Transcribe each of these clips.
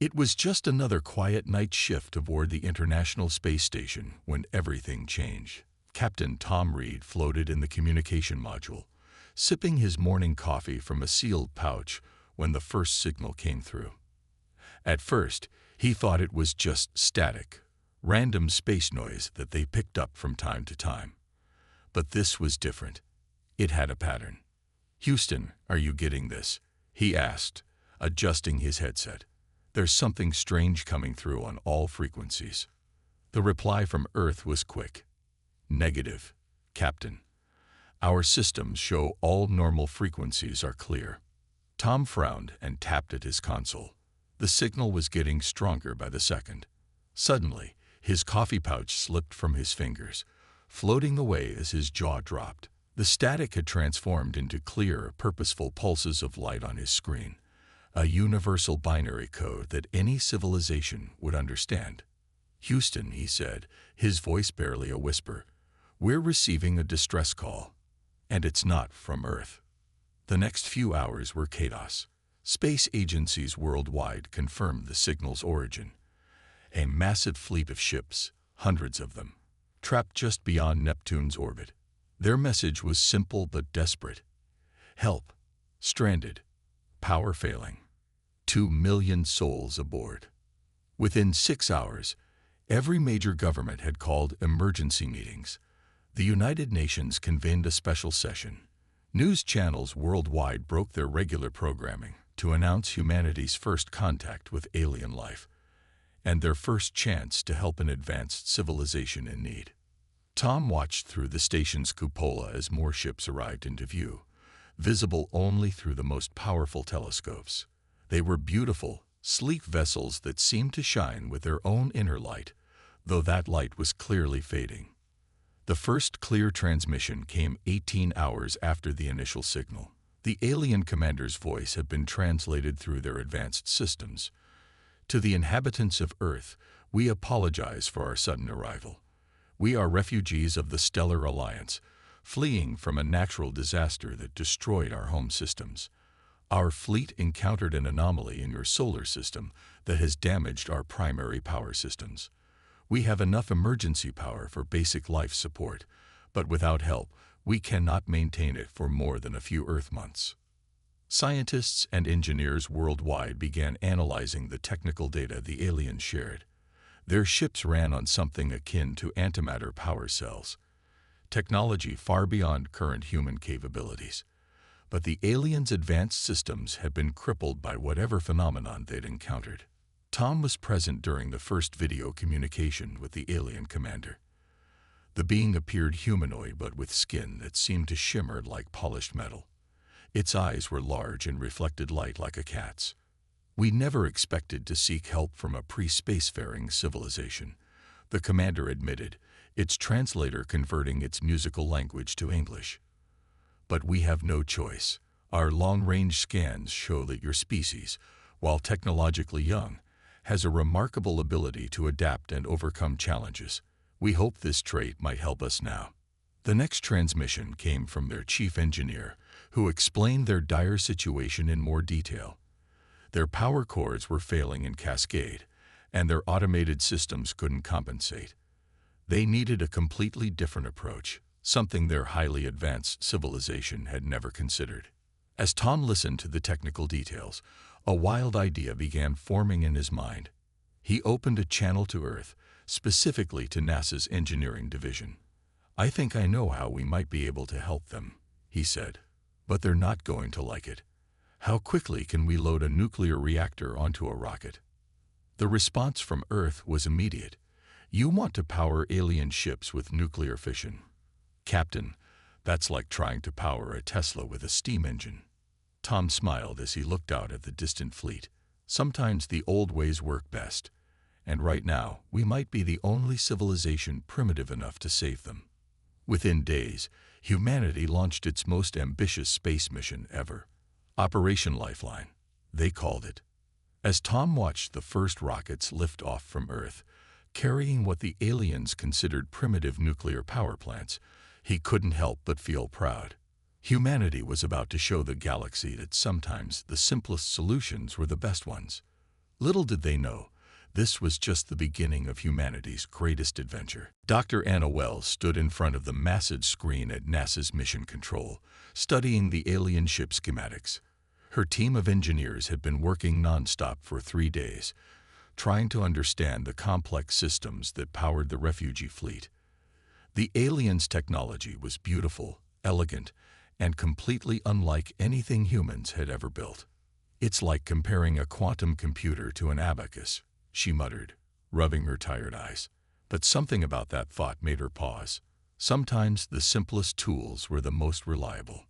It was just another quiet night shift aboard the International Space Station when everything changed. Captain Tom Reed floated in the communication module, sipping his morning coffee from a sealed pouch when the first signal came through. At first, he thought it was just static, random space noise that they picked up from time to time. But this was different. It had a pattern. "Houston, are you getting this?" he asked, adjusting his headset. "There's something strange coming through on all frequencies." The reply from Earth was quick. "Negative, Captain. Our systems show all normal frequencies are clear." Tom frowned and tapped at his console. The signal was getting stronger by the second. Suddenly, his coffee pouch slipped from his fingers, floating away as his jaw dropped. The static had transformed into clear, purposeful pulses of light on his screen, a universal binary code that any civilization would understand. "Houston," he said, his voice barely a whisper, "we're receiving a distress call, and it's not from Earth." The next few hours were chaos. Space agencies worldwide confirmed the signal's origin. A massive fleet of ships, hundreds of them, trapped just beyond Neptune's orbit. Their message was simple but desperate. Help. Stranded. Power failing. 2 million souls aboard. Within 6 hours, every major government had called emergency meetings. The United Nations convened a special session. News channels worldwide broke their regular programming to announce humanity's first contact with alien life and their first chance to help an advanced civilization in need. Tom watched through the station's cupola as more ships arrived into view, visible only through the most powerful telescopes. They were beautiful, sleek vessels that seemed to shine with their own inner light, though that light was clearly fading. The first clear transmission came 18 hours after the initial signal. The alien commander's voice had been translated through their advanced systems. "To the inhabitants of Earth, we apologize for our sudden arrival. We are refugees of the Stellar Alliance, fleeing from a natural disaster that destroyed our home systems. Our fleet encountered an anomaly in your solar system that has damaged our primary power systems. We have enough emergency power for basic life support, but without help, we cannot maintain it for more than a few Earth months." Scientists and engineers worldwide began analyzing the technical data the aliens shared. Their ships ran on something akin to antimatter power cells, technology far beyond current human capabilities. But the aliens' advanced systems had been crippled by whatever phenomenon they'd encountered. Tom was present during the first video communication with the alien commander. The being appeared humanoid but with skin that seemed to shimmer like polished metal. Its eyes were large and reflected light like a cat's. "We never expected to seek help from a pre-spacefaring civilization," the commander admitted, its translator converting its musical language to English. "But we have no choice. Our long-range scans show that your species, while technologically young, has a remarkable ability to adapt and overcome challenges. We hope this trait might help us now." The next transmission came from their chief engineer, who explained their dire situation in more detail. Their power cords were failing in cascade, and their automated systems couldn't compensate. They needed a completely different approach, something their highly advanced civilization had never considered. As Tom listened to the technical details, a wild idea began forming in his mind. He opened a channel to Earth, specifically to NASA's engineering division. "I think I know how we might be able to help them," he said. "But they're not going to like it. How quickly can we load a nuclear reactor onto a rocket?" The response from Earth was immediate. "You want to power alien ships with nuclear fission. Captain, that's like trying to power a Tesla with a steam engine." Tom smiled as he looked out at the distant fleet. "Sometimes the old ways work best, and right now we might be the only civilization primitive enough to save them." Within days, humanity launched its most ambitious space mission ever. Operation Lifeline, they called it. As Tom watched the first rockets lift off from Earth, carrying what the aliens considered primitive nuclear power plants, he couldn't help but feel proud. Humanity was about to show the galaxy that sometimes the simplest solutions were the best ones. Little did they know, this was just the beginning of humanity's greatest adventure. Dr. Anna Wells stood in front of the massive screen at NASA's Mission Control, studying the alien ship schematics. Her team of engineers had been working nonstop for 3 days, trying to understand the complex systems that powered the refugee fleet. The aliens' technology was beautiful, elegant, and completely unlike anything humans had ever built. "It's like comparing a quantum computer to an abacus," she muttered, rubbing her tired eyes. But something about that thought made her pause. Sometimes the simplest tools were the most reliable.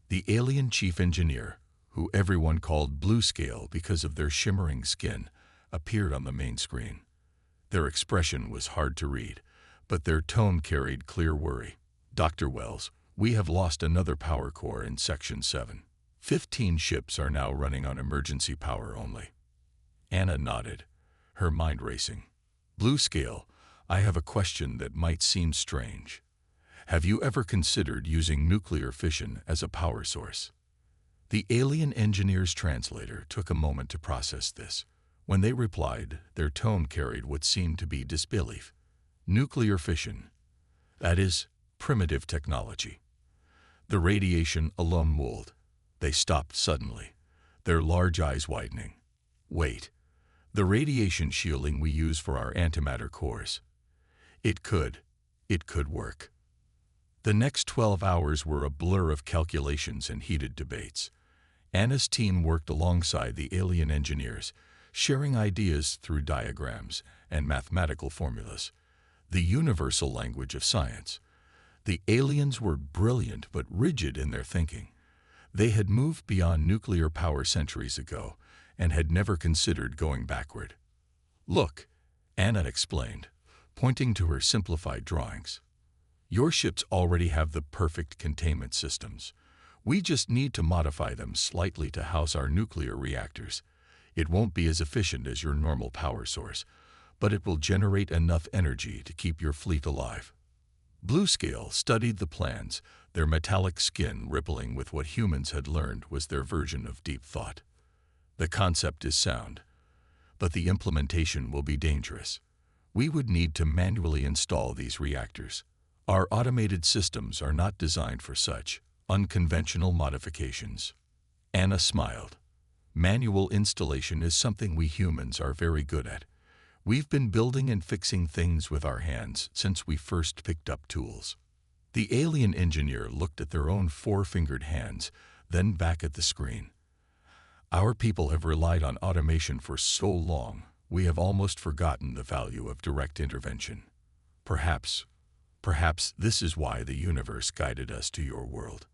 The alien chief engineer, who everyone called Blue Scale because of their shimmering skin, appeared on the main screen. Their expression was hard to read, but their tone carried clear worry. "Dr. Wells, we have lost another power core in Section 7. 15 ships are now running on emergency power only." Anna nodded, her mind racing. "Blue Scale, I have a question that might seem strange. Have you ever considered using nuclear fission as a power source?" The alien engineer's translator took a moment to process this. When they replied, their tone carried what seemed to be disbelief. "Nuclear fission. That is primitive technology." The radiation alone mulled. They stopped suddenly, their large eyes widening. "Wait. The radiation shielding we use for our antimatter cores. It could work." The next 12 hours were a blur of calculations and heated debates. Anna's team worked alongside the alien engineers, sharing ideas through diagrams and mathematical formulas, the universal language of science. The aliens were brilliant but rigid in their thinking. They had moved beyond nuclear power centuries ago and had never considered going backward. "Look," Anna explained, pointing to her simplified drawings. "Your ships already have the perfect containment systems. We just need to modify them slightly to house our nuclear reactors. It won't be as efficient as your normal power source, but it will generate enough energy to keep your fleet alive." Blue Scale studied the plans, their metallic skin rippling with what humans had learned was their version of deep thought. "The concept is sound, but the implementation will be dangerous. We would need to manually install these reactors. Our automated systems are not designed for such unconventional modifications." Anna smiled. "Manual installation is something we humans are very good at. We've been building and fixing things with our hands since we first picked up tools." The alien engineer looked at their own four-fingered hands, then back at the screen. "Our people have relied on automation for so long, we have almost forgotten the value of direct intervention. Perhaps this is why the universe guided us to your world."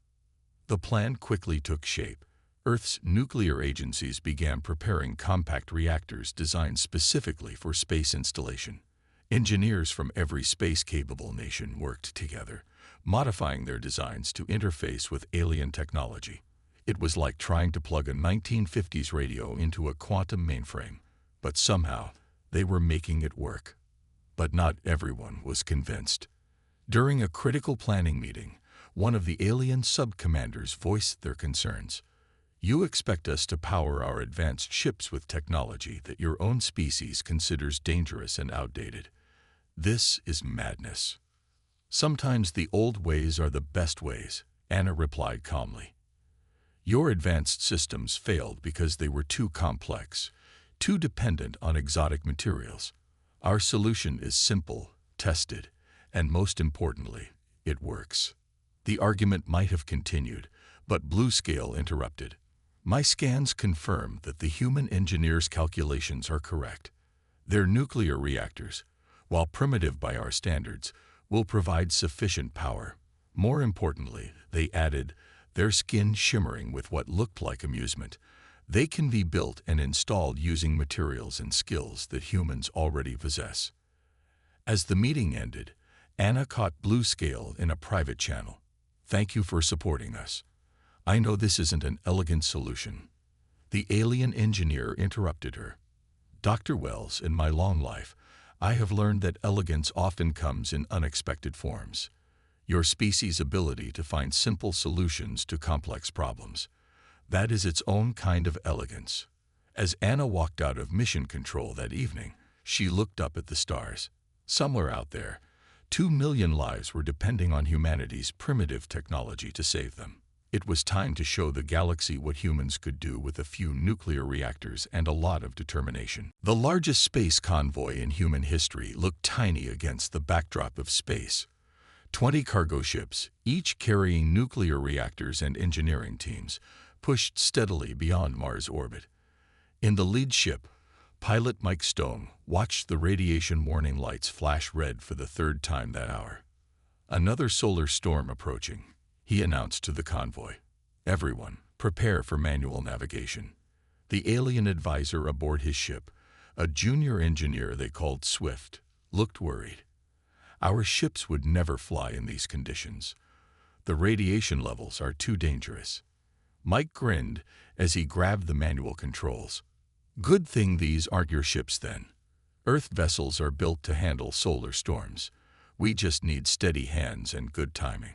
The plan quickly took shape. Earth's nuclear agencies began preparing compact reactors designed specifically for space installation. Engineers from every space-capable nation worked together, modifying their designs to interface with alien technology. It was like trying to plug a 1950s radio into a quantum mainframe, but somehow they were making it work. But not everyone was convinced. During a critical planning meeting, one of the alien sub-commanders voiced their concerns. "You expect us to power our advanced ships with technology that your own species considers dangerous and outdated. This is madness." "Sometimes the old ways are the best ways," Anna replied calmly. "Your advanced systems failed because they were too complex, too dependent on exotic materials. Our solution is simple, tested, and most importantly, it works." The argument might have continued, but Blue Scale interrupted. "My scans confirm that the human engineers' calculations are correct. Their nuclear reactors, while primitive by our standards, will provide sufficient power. More importantly," they added, their skin shimmering with what looked like amusement, "they can be built and installed using materials and skills that humans already possess." As the meeting ended, Anna caught Blue Scale in a private channel. "Thank you for supporting us. I know this isn't an elegant solution." The alien engineer interrupted her. "Dr. Wells, in my long life, I have learned that elegance often comes in unexpected forms. Your species' ability to find simple solutions to complex problems. That is its own kind of elegance. As Anna walked out of mission control that evening, she looked up at the stars. Somewhere out there, 2 million lives were depending on humanity's primitive technology to save them. It was time to show the galaxy what humans could do with a few nuclear reactors and a lot of determination. The largest space convoy in human history looked tiny against the backdrop of space. 20 cargo ships, each carrying nuclear reactors and engineering teams, pushed steadily beyond Mars' orbit. In the lead ship, pilot Mike Stone watched the radiation warning lights flash red for the third time that hour. Another solar storm approaching, he announced to the convoy. Everyone, prepare for manual navigation. The alien advisor aboard his ship, a junior engineer they called Swift, looked worried. Our ships would never fly in these conditions. The radiation levels are too dangerous. Mike grinned as he grabbed the manual controls. Good thing these aren't your ships then. Earth vessels are built to handle solar storms. We just need steady hands and good timing.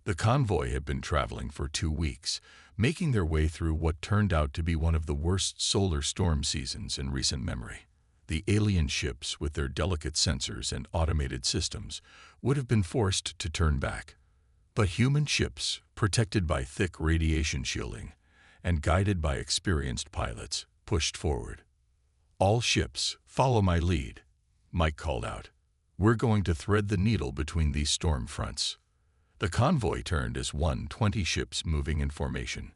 The convoy had been traveling for 2 weeks, making their way through what turned out to be one of the worst solar storm seasons in recent memory. The alien ships, with their delicate sensors and automated systems, would have been forced to turn back. But human ships, protected by thick radiation shielding and guided by experienced pilots, pushed forward. All ships, follow my lead, Mike called out. We're going to thread the needle between these storm fronts. The convoy turned as 20 ships moving in formation.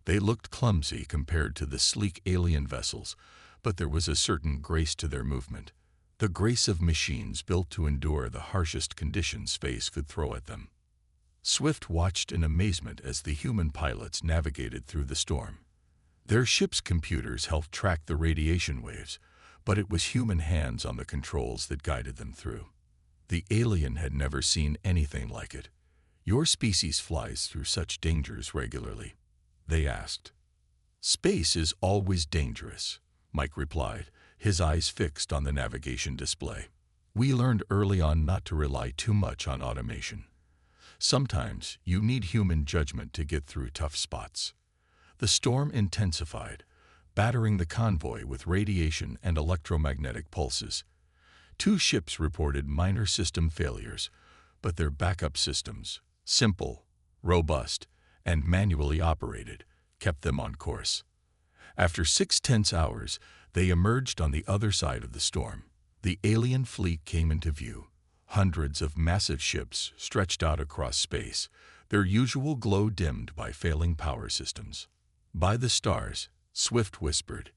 They looked clumsy compared to the sleek alien vessels, but there was a certain grace to their movement, the grace of machines built to endure the harshest conditions space could throw at them. Swift watched in amazement as the human pilots navigated through the storm. Their ship's computers helped track the radiation waves, but it was human hands on the controls that guided them through. The alien had never seen anything like it. Your species flies through such dangers regularly, they asked. Space is always dangerous, Mike replied, his eyes fixed on the navigation display. We learned early on not to rely too much on automation. Sometimes you need human judgment to get through tough spots. The storm intensified, battering the convoy with radiation and electromagnetic pulses. 2 ships reported minor system failures, but their backup systems, simple, robust, and manually operated, kept them on course. After 6 tense hours, they emerged on the other side of the storm. The alien fleet came into view. Hundreds of massive ships stretched out across space, their usual glow dimmed by failing power systems. By the stars, Swift whispered,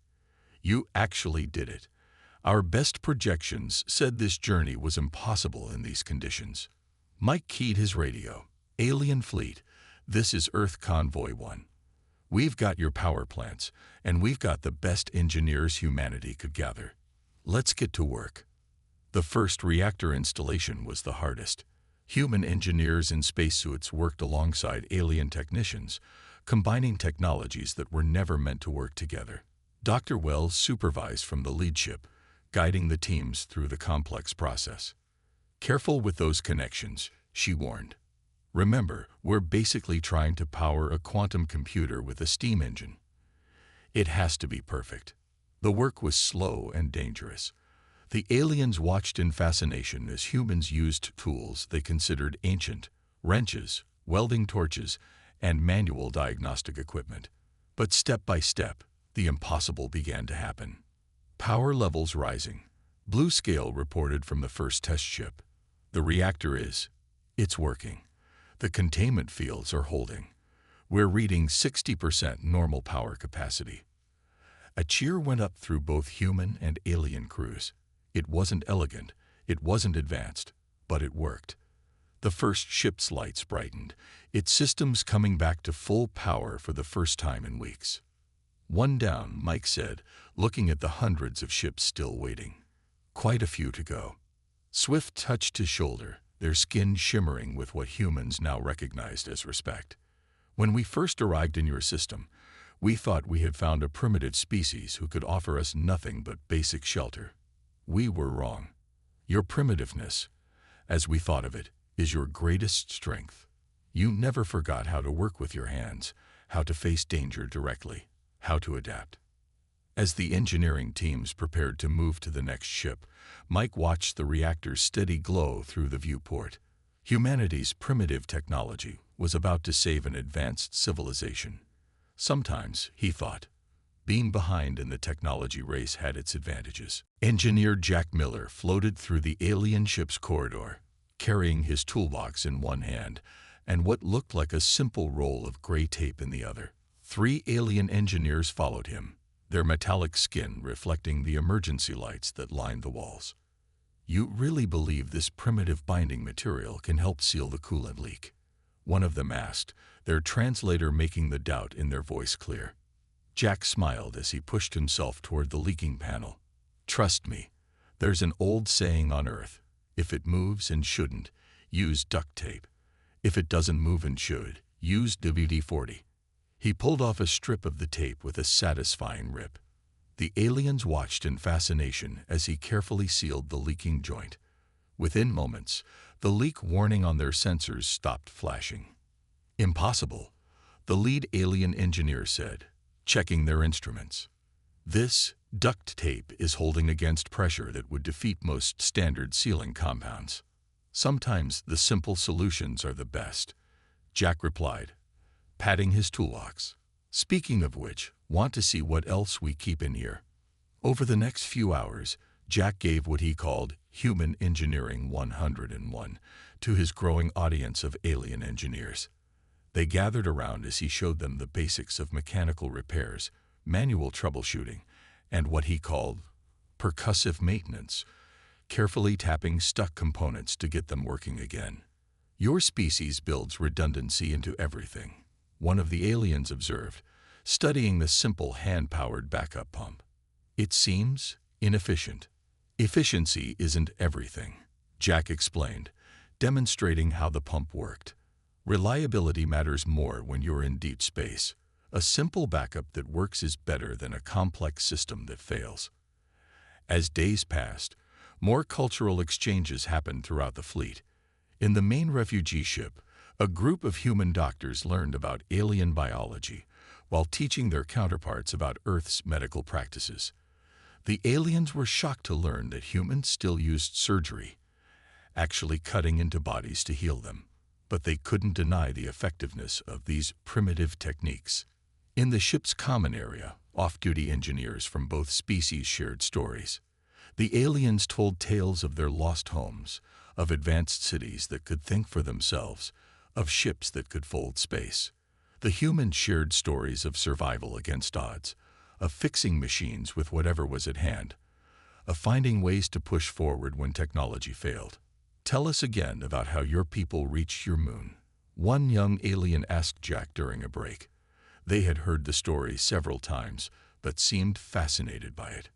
"You actually did it. Our best projections said this journey was impossible in these conditions." Mike keyed his radio. "Alien fleet, this is Earth Convoy 1. We've got your power plants, and we've got the best engineers humanity could gather. Let's get to work." The first reactor installation was the hardest. Human engineers in spacesuits worked alongside alien technicians, combining technologies that were never meant to work together. Dr. Wells supervised from the lead ship, guiding the teams through the complex process. "Careful with those connections," she warned. "Remember, we're basically trying to power a quantum computer with a steam engine. It has to be perfect." The work was slow and dangerous. The aliens watched in fascination as humans used tools they considered ancient, wrenches, welding torches, and manual diagnostic equipment. But step by step, the impossible began to happen. Power levels rising. Blue scale reported from the first test ship. "The reactor it's working. The containment fields are holding. We're reading 60% normal power capacity." A cheer went up through both human and alien crews. It wasn't elegant, it wasn't advanced, but it worked. The first ship's lights brightened, its systems coming back to full power for the first time in weeks. "One down," Mike said, looking at the hundreds of ships still waiting. "Quite a few to go." Swift touched his shoulder, their skin shimmering with what humans now recognized as respect. "When we first arrived in your system, we thought we had found a primitive species who could offer us nothing but basic shelter. We were wrong. Your primitiveness, as we thought of it, is your greatest strength. You never forgot how to work with your hands, how to face danger directly, how to adapt." As the engineering teams prepared to move to the next ship, Mike watched the reactor's steady glow through the viewport. Humanity's primitive technology was about to save an advanced civilization. Sometimes, he thought, being behind in the technology race had its advantages. Engineer Jack Miller floated through the alien ship's corridor, carrying his toolbox in one hand and what looked like a simple roll of gray tape in the other. 3 alien engineers followed him, their metallic skin reflecting the emergency lights that lined the walls. "You really believe this primitive binding material can help seal the coolant leak?" one of them asked, their translator making the doubt in their voice clear. Jack smiled as he pushed himself toward the leaking panel. "Trust me, there's an old saying on Earth, if it moves and shouldn't, use duct tape. If it doesn't move and should, use WD-40. He pulled off a strip of the tape with a satisfying rip. The aliens watched in fascination as he carefully sealed the leaking joint. Within moments, the leak warning on their sensors stopped flashing. "Impossible," the lead alien engineer said, checking their instruments. "This duct tape is holding against pressure that would defeat most standard sealing compounds." "Sometimes the simple solutions are the best," Jack replied, patting his toolbox. "Speaking of which, want to see what else we keep in here?" Over the next few hours, Jack gave what he called Human Engineering 101 to his growing audience of alien engineers. They gathered around as he showed them the basics of mechanical repairs, manual troubleshooting, and what he called percussive maintenance, carefully tapping stuck components to get them working again. "Your species builds redundancy into everything," one of the aliens observed, studying the simple hand-powered backup pump. "It seems inefficient." "Efficiency isn't everything," Jack explained, demonstrating how the pump worked. "Reliability matters more when you're in deep space. A simple backup that works is better than a complex system that fails." As days passed, more cultural exchanges happened throughout the fleet. In the main refugee ship, a group of human doctors learned about alien biology while teaching their counterparts about Earth's medical practices. The aliens were shocked to learn that humans still used surgery, actually cutting into bodies to heal them, but they couldn't deny the effectiveness of these primitive techniques. In the ship's common area, off-duty engineers from both species shared stories. The aliens told tales of their lost homes, of advanced cities that could think for themselves, of ships that could fold space. The humans shared stories of survival against odds, of fixing machines with whatever was at hand, of finding ways to push forward when technology failed. "Tell us again about how your people reached your moon," one young alien asked Jack during a break. They had heard the story several times, but seemed fascinated by it.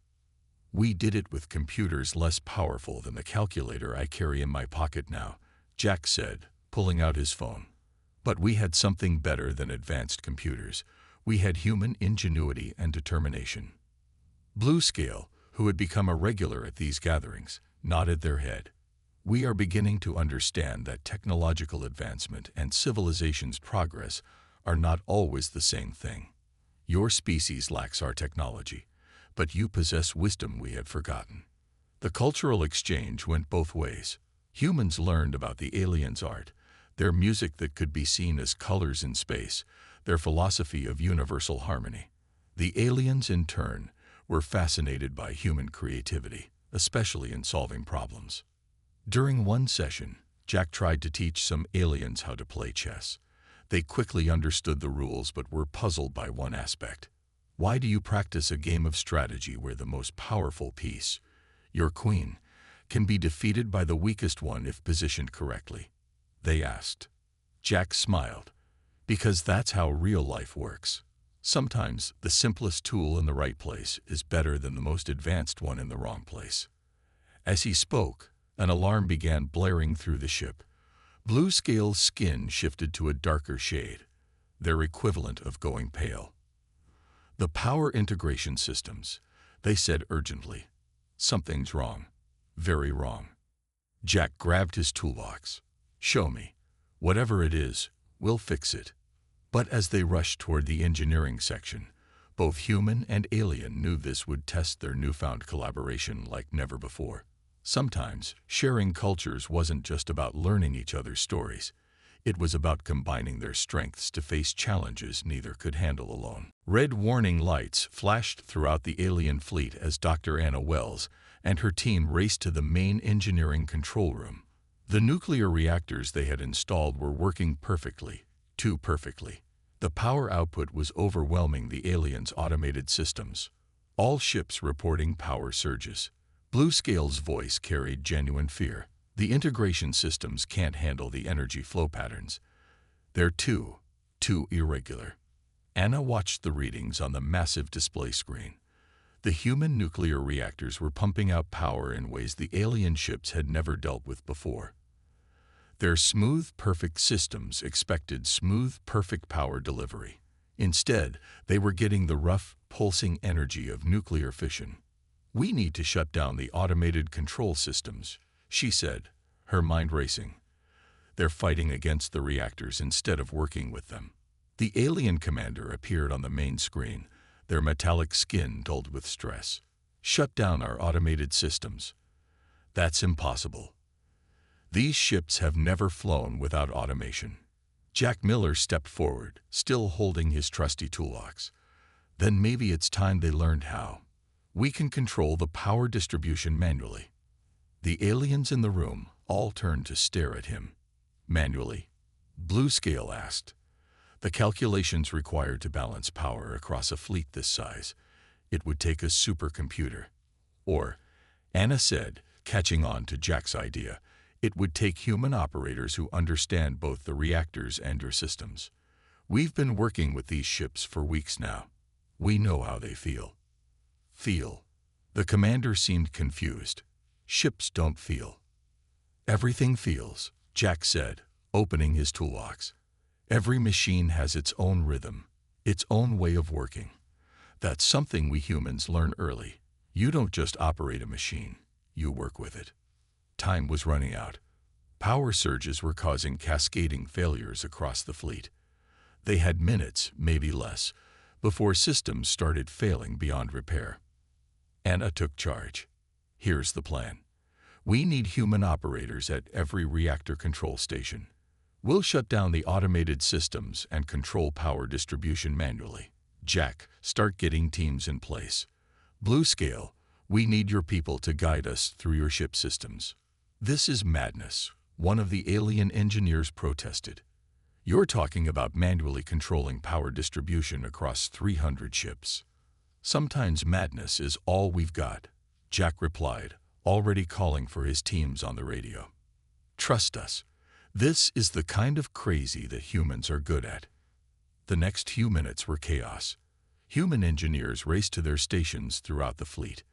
"We did it with computers less powerful than the calculator I carry in my pocket now," Jack said, pulling out his phone. "But we had something better than advanced computers. We had human ingenuity and determination." Bluescale, who had become a regular at these gatherings, nodded their head. "We are beginning to understand that technological advancement and civilization's progress are not always the same thing. Your species lacks our technology, but you possess wisdom we had forgotten." The cultural exchange went both ways. Humans learned about the aliens' art, their music that could be seen as colors in space, their philosophy of universal harmony. The aliens, in turn, were fascinated by human creativity, especially in solving problems. During one session, Jack tried to teach some aliens how to play chess. They quickly understood the rules but were puzzled by one aspect. "Why do you practice a game of strategy where the most powerful piece, your queen, can be defeated by the weakest one if positioned correctly?" they asked. Jack smiled. "Because that's how real life works. Sometimes the simplest tool in the right place is better than the most advanced one in the wrong place." As he spoke, an alarm began blaring through the ship. Bluescale's skin shifted to a darker shade, their equivalent of going pale. "The power integration systems," they said urgently. "Something's wrong. Very wrong." Jack grabbed his toolbox. "Show me. Whatever it is, we'll fix it." But as they rushed toward the engineering section, Both human and alien knew this would test their newfound collaboration like never before. Sometimes, sharing cultures wasn't just about learning each other's stories. It was about combining their strengths to face challenges neither could handle alone. Red warning lights flashed throughout the alien fleet as Dr. Anna Wells and her team raced to the main engineering control room. The nuclear reactors they had installed were working perfectly, too perfectly. The power output was overwhelming the aliens' automated systems. All ships reporting power surges. Bluescale's voice carried genuine fear. The integration systems can't handle the energy flow patterns. They're too irregular. Anna watched the readings on the massive display screen. The human nuclear reactors were pumping out power in ways the alien ships had never dealt with before. Their smooth, perfect systems expected smooth, perfect power delivery. Instead, they were getting the rough, pulsing energy of nuclear fission. "We need to shut down the automated control systems," she said, her mind racing. They're fighting against the reactors instead of working with them. The alien commander appeared on the main screen, their metallic skin dulled with stress. "Shut down our automated systems." "That's impossible. These ships have never flown without automation." Jack Miller stepped forward, still holding his trusty toolbox. "Then maybe it's time they learned how. We can control the power distribution manually." The aliens in the room all turned to stare at him. "Manually?" Bluescale asked. "The calculations required to balance power across a fleet this size. It would take a supercomputer." Or, Anna said, catching on to Jack's idea, "it would take human operators who understand both the reactors and your systems. We've been working with these ships for weeks now. We know how they feel." "Feel?" The commander seemed confused. "Ships don't feel." "Everything feels," Jack said, opening his toolbox. "Every machine has its own rhythm, its own way of working. That's something we humans learn early. You don't just operate a machine, you work with it." Time was running out. Power surges were causing cascading failures across the fleet. They had minutes, maybe less, before systems started failing beyond repair. Anna took charge. "Here's the plan. We need human operators at every reactor control station. We'll shut down the automated systems and control power distribution manually. Jack, start getting teams in place. Bluescale, we need your people to guide us through your ship systems." "This is madness," one of the alien engineers protested. "You're talking about manually controlling power distribution across 300 ships." "Sometimes madness is all we've got," Jack replied, already calling for his teams on the radio. "Trust us. This is the kind of crazy that humans are good at." The next few minutes were chaos. Human engineers raced to their stations throughout the fleet.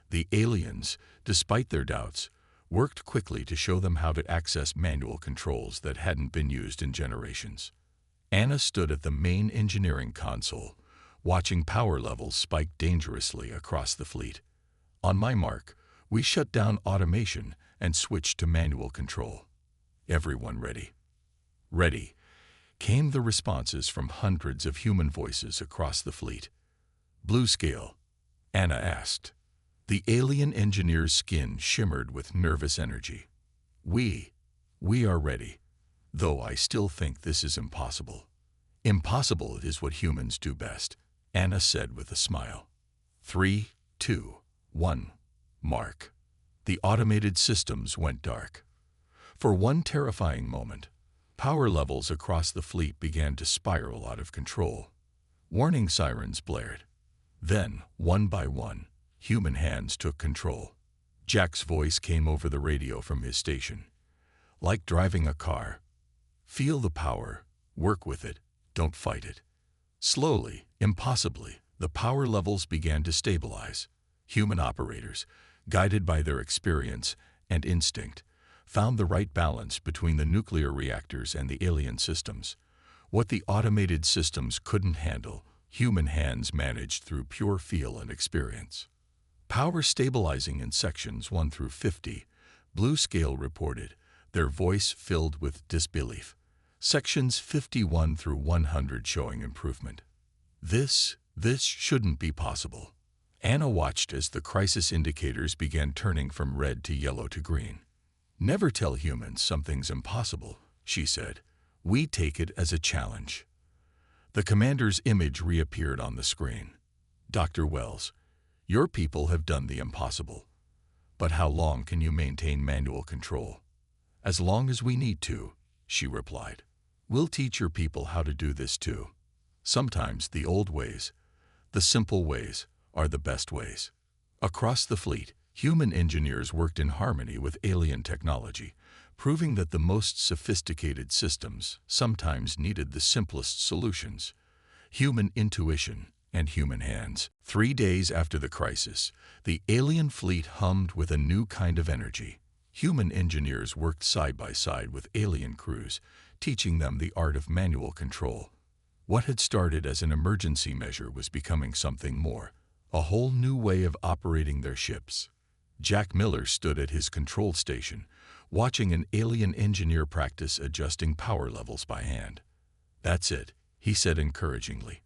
The aliens, despite their doubts, worked quickly to show them how to access manual controls that hadn't been used in generations. Anna stood at the main engineering console, watching power levels spike dangerously across the fleet. "On my mark, we shut down automation and switched to manual control." "Everyone ready?" "Ready," came the responses from hundreds of human voices across the fleet. "Bluescale?" Anna asked. The alien engineer's skin shimmered with nervous energy. We are ready, though I still think this is impossible." "Impossible is what humans do best," Anna said with a smile. 3, 2, 1, mark. The automated systems went dark. For one terrifying moment, power levels across the fleet began to spiral out of control. Warning sirens blared. Then, one by one, human hands took control. Jack's voice came over the radio from his station. "Like driving a car. Feel the power, work with it, don't fight it." Slowly, impossibly, the power levels began to stabilize. Human operators, guided by their experience and instinct, found the right balance between the nuclear reactors and the alien systems. What the automated systems couldn't handle, human hands managed through pure feel and experience. "Power stabilizing in sections 1 through 50, Bluescale reported, their voice filled with disbelief. Sections 51 through 100 showing improvement." This This shouldn't be possible. Anna watched as the crisis indicators began turning from red to yellow to green. Never tell humans something's impossible, she said. We take it as a challenge. The commander's image reappeared on the screen. Dr. Wells, your people have done the impossible. But how long can you maintain manual control? As long as we need to, she replied. We'll teach your people how to do this too. Sometimes the old ways, the simple ways, are the best ways. Across the fleet, human engineers worked in harmony with alien technology, proving that the most sophisticated systems sometimes needed the simplest solutions: human intuition and human hands. 3 days after the crisis, the alien fleet hummed with a new kind of energy. Human engineers worked side by side with alien crews, teaching them the art of manual control. What had started as an emergency measure was becoming something more, a whole new way of operating their ships. Jack Miller stood at his control station, watching an alien engineer practice adjusting power levels by hand. That's it, he said encouragingly.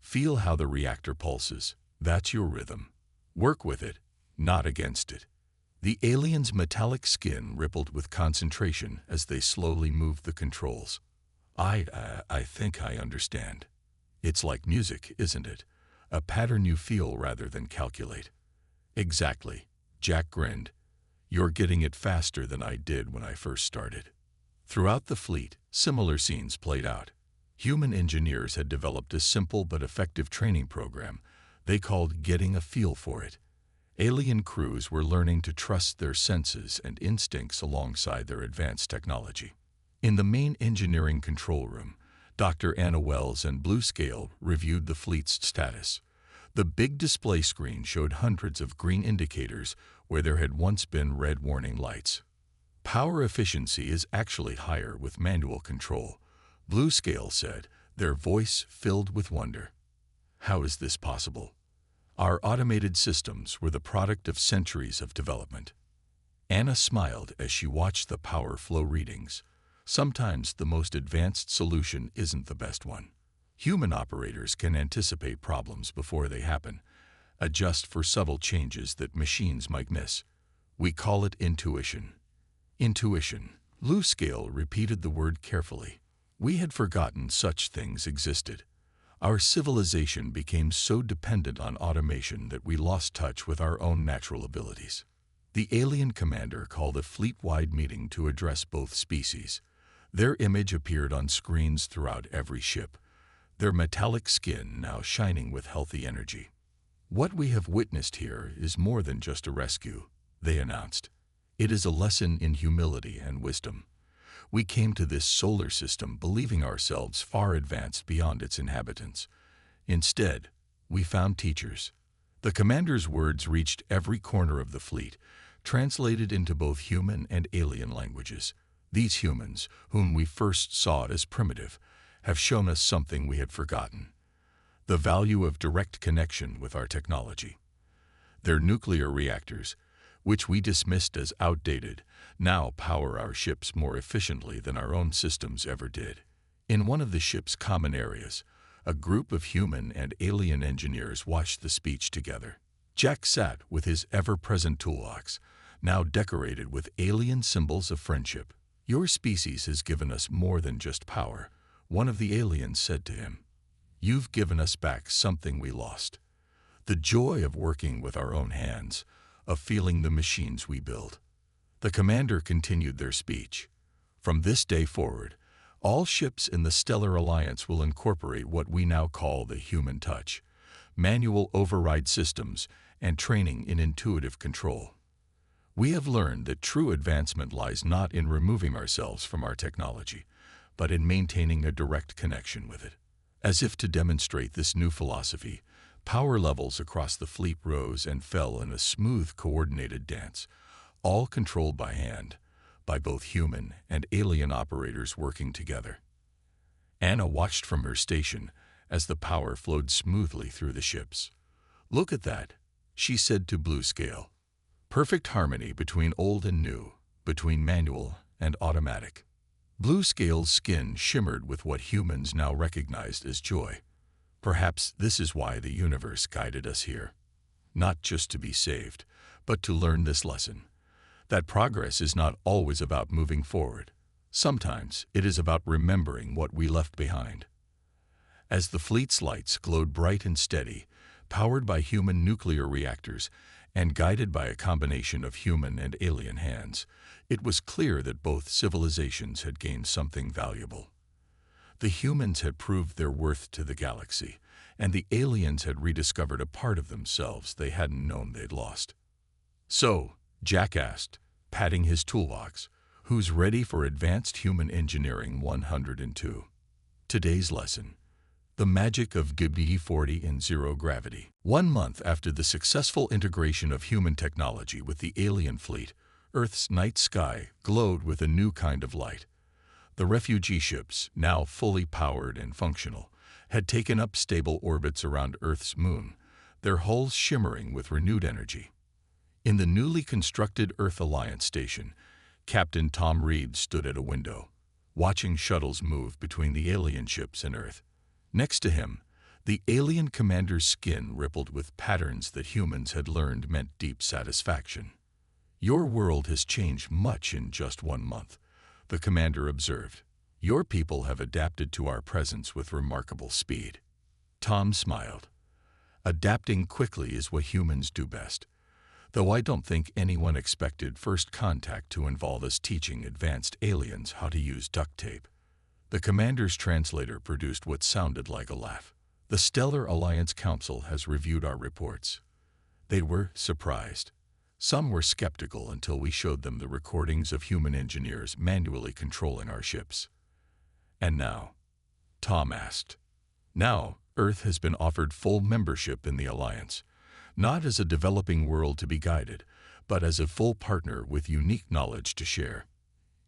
Feel how the reactor pulses. That's your rhythm. Work with it, not against it. The alien's metallic skin rippled with concentration as they slowly moved the controls. I think I understand. It's like music, isn't it? A pattern you feel rather than calculate. Exactly, Jack grinned. You're getting it faster than I did when I first started. Throughout the fleet, similar scenes played out. Human engineers had developed a simple but effective training program they called Getting a Feel for It. Alien crews were learning to trust their senses and instincts alongside their advanced technology. In the main engineering control room, Dr. Anna Wells and Bluescale reviewed the fleet's status. The big display screen showed hundreds of green indicators where there had once been red warning lights. Power efficiency is actually higher with manual control, Bluescale said, their voice filled with wonder. How is this possible? Our automated systems were the product of centuries of development. Anna smiled as she watched the power flow readings. Sometimes the most advanced solution isn't the best one. Human operators can anticipate problems before they happen, adjust for subtle changes that machines might miss. We call it intuition. Intuition. Bluescale repeated the word carefully. We had forgotten such things existed. Our civilization became so dependent on automation that we lost touch with our own natural abilities. The alien commander called a fleet-wide meeting to address both species. Their image appeared on screens throughout every ship, their metallic skin now shining with healthy energy. What we have witnessed here is more than just a rescue, they announced. It is a lesson in humility and wisdom. We came to this solar system believing ourselves far advanced beyond its inhabitants. Instead, we found teachers. The commander's words reached every corner of the fleet, translated into both human and alien languages. These humans, whom we first saw as primitive, have shown us something we had forgotten: the value of direct connection with our technology. Their nuclear reactors, which we dismissed as outdated, now power our ships more efficiently than our own systems ever did. In one of the ship's common areas, a group of human and alien engineers watched the speech together. Jack sat with his ever-present toolbox, now decorated with alien symbols of friendship. Your species has given us more than just power, one of the aliens said to him. You've given us back something we lost. The joy of working with our own hands, of feeling the machines we build. The commander continued their speech. From this day forward, all ships in the Stellar Alliance will incorporate what we now call the human touch, manual override systems, and training in intuitive control. We have learned that true advancement lies not in removing ourselves from our technology, but in maintaining a direct connection with it. As if to demonstrate this new philosophy, power levels across the fleet rose and fell in a smooth, coordinated dance, all controlled by hand, by both human and alien operators working together. Anna watched from her station as the power flowed smoothly through the ships. Look at that, she said to Bluescale. Perfect harmony between old and new, between manual and automatic. Bluescale's skin shimmered with what humans now recognized as joy. Perhaps this is why the universe guided us here. Not just to be saved, but to learn this lesson. That progress is not always about moving forward. Sometimes it is about remembering what we left behind. As the fleet's lights glowed bright and steady, powered by human nuclear reactors and guided by a combination of human and alien hands, it was clear that both civilizations had gained something valuable. The humans had proved their worth to the galaxy, and the aliens had rediscovered a part of themselves they hadn't known they'd lost. "So," Jack asked, patting his toolbox, "who's ready for Advanced Human Engineering 102? Today's lesson: the magic of WD-40 in zero gravity." 1 month after the successful integration of human technology with the alien fleet, Earth's night sky glowed with a new kind of light. The refugee ships, now fully powered and functional, had taken up stable orbits around Earth's moon, their hulls shimmering with renewed energy. In the newly constructed Earth Alliance station, Captain Tom Reed stood at a window, watching shuttles move between the alien ships and Earth. Next to him, the alien commander's skin rippled with patterns that humans had learned meant deep satisfaction. "Your world has changed much in just 1 month," the commander observed. "Your people have adapted to our presence with remarkable speed." Tom smiled. "Adapting quickly is what humans do best, though I don't think anyone expected first contact to involve us teaching advanced aliens how to use duct tape." The commander's translator produced what sounded like a laugh. "The Stellar Alliance Council has reviewed our reports. They were surprised. Some were skeptical until we showed them the recordings of human engineers manually controlling our ships." "And now?" Tom asked. "Now, Earth has been offered full membership in the Alliance, not as a developing world to be guided, but as a full partner with unique knowledge to share."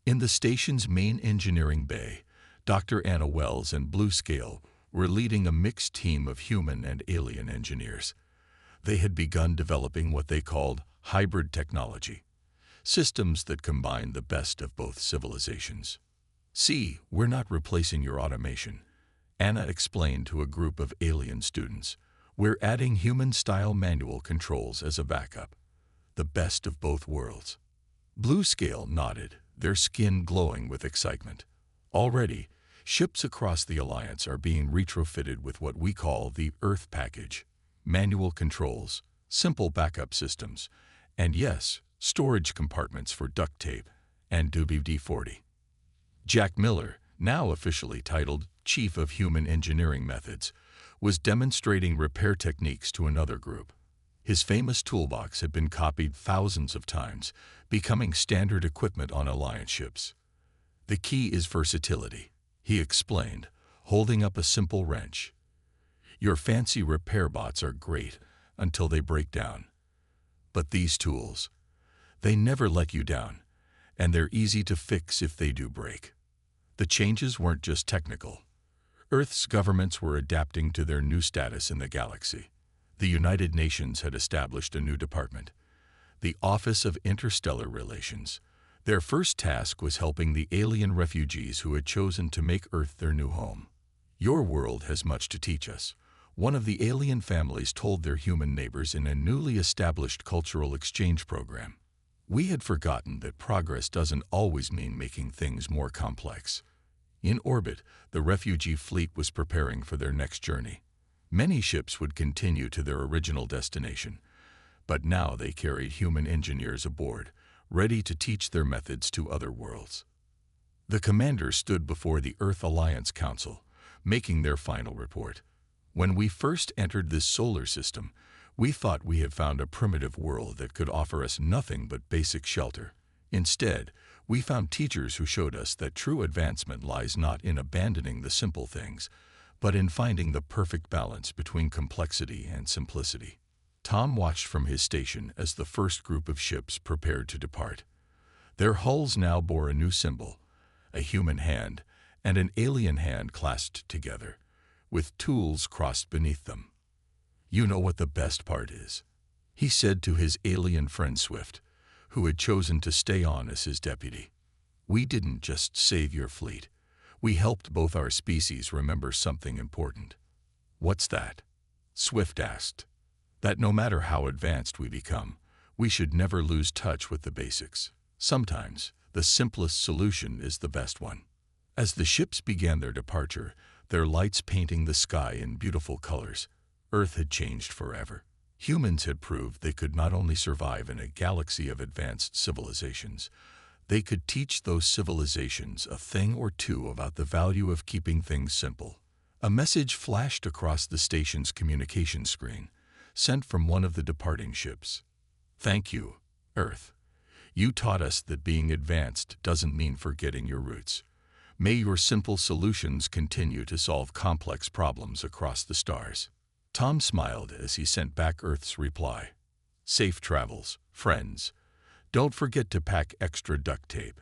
In the station's main engineering bay, Dr. Anna Wells and Blue Scale were leading a mixed team of human and alien engineers. They had begun developing what they called hybrid technology, systems that combine the best of both civilizations. "See, we're not replacing your automation," Anna explained to a group of alien students. "We're adding human-style manual controls as a backup. The best of both worlds." Blue Scale nodded, their skin glowing with excitement. Already, ships across the Alliance are being retrofitted with what we call the Earth Package: manual controls, simple backup systems, and yes, storage compartments for duct tape and WD-40. Jack Miller, now officially titled Chief of Human Engineering Methods, was demonstrating repair techniques to another group. His famous toolbox had been copied thousands of times, becoming standard equipment on Alliance ships. "The key is versatility," he explained, holding up a simple wrench. "Your fancy repair bots are great until they break down. But these tools, they never let you down, and they're easy to fix if they do break." The changes weren't just technical. Earth's governments were adapting to their new status in the galaxy. The United Nations had established a new department, the Office of Interstellar Relations. Their first task was helping the alien refugees who had chosen to make Earth their new home. "Your world has much to teach us," one of the alien families told their human neighbors in a newly established cultural exchange program. "We had forgotten that progress doesn't always mean making things more complex." In orbit, the refugee fleet was preparing for their next journey. Many ships would continue to their original destination, but now they carried human engineers aboard, ready to teach their methods to other worlds. The commander stood before the Earth Alliance Council, making their final report. "When we first entered this solar system, we thought we had found a primitive world that could offer us nothing but basic shelter. Instead, we found teachers who showed us that true advancement lies not in abandoning the simple things, but in finding the perfect balance between complexity and simplicity." Tom watched from his station as the first group of ships prepared to depart. Their hulls now bore a new symbol: a human hand and an alien hand clasped together, with tools crossed beneath them. "You know what the best part is," he said to his alien friend Swift, who had chosen to stay on as his deputy. "We didn't just save your fleet. We helped both our species remember something important. "What's that?" Swift asked. "That no matter how advanced we become, we should never lose touch with the basics. Sometimes, the simplest solution is the best one." As the ships began their departure, their lights painting the sky in beautiful colors, Earth had changed forever. Humans had proved they could not only survive in a galaxy of advanced civilizations, they could teach those civilizations a thing or two about the value of keeping things simple. A message flashed across the station's communication screen, sent from one of the departing ships. "Thank you, Earth. You taught us that being advanced doesn't mean forgetting your roots. May your simple solutions continue to solve complex problems across the stars." Tom smiled as he sent back Earth's reply. "Safe travels, friends. Don't forget to pack extra duct tape."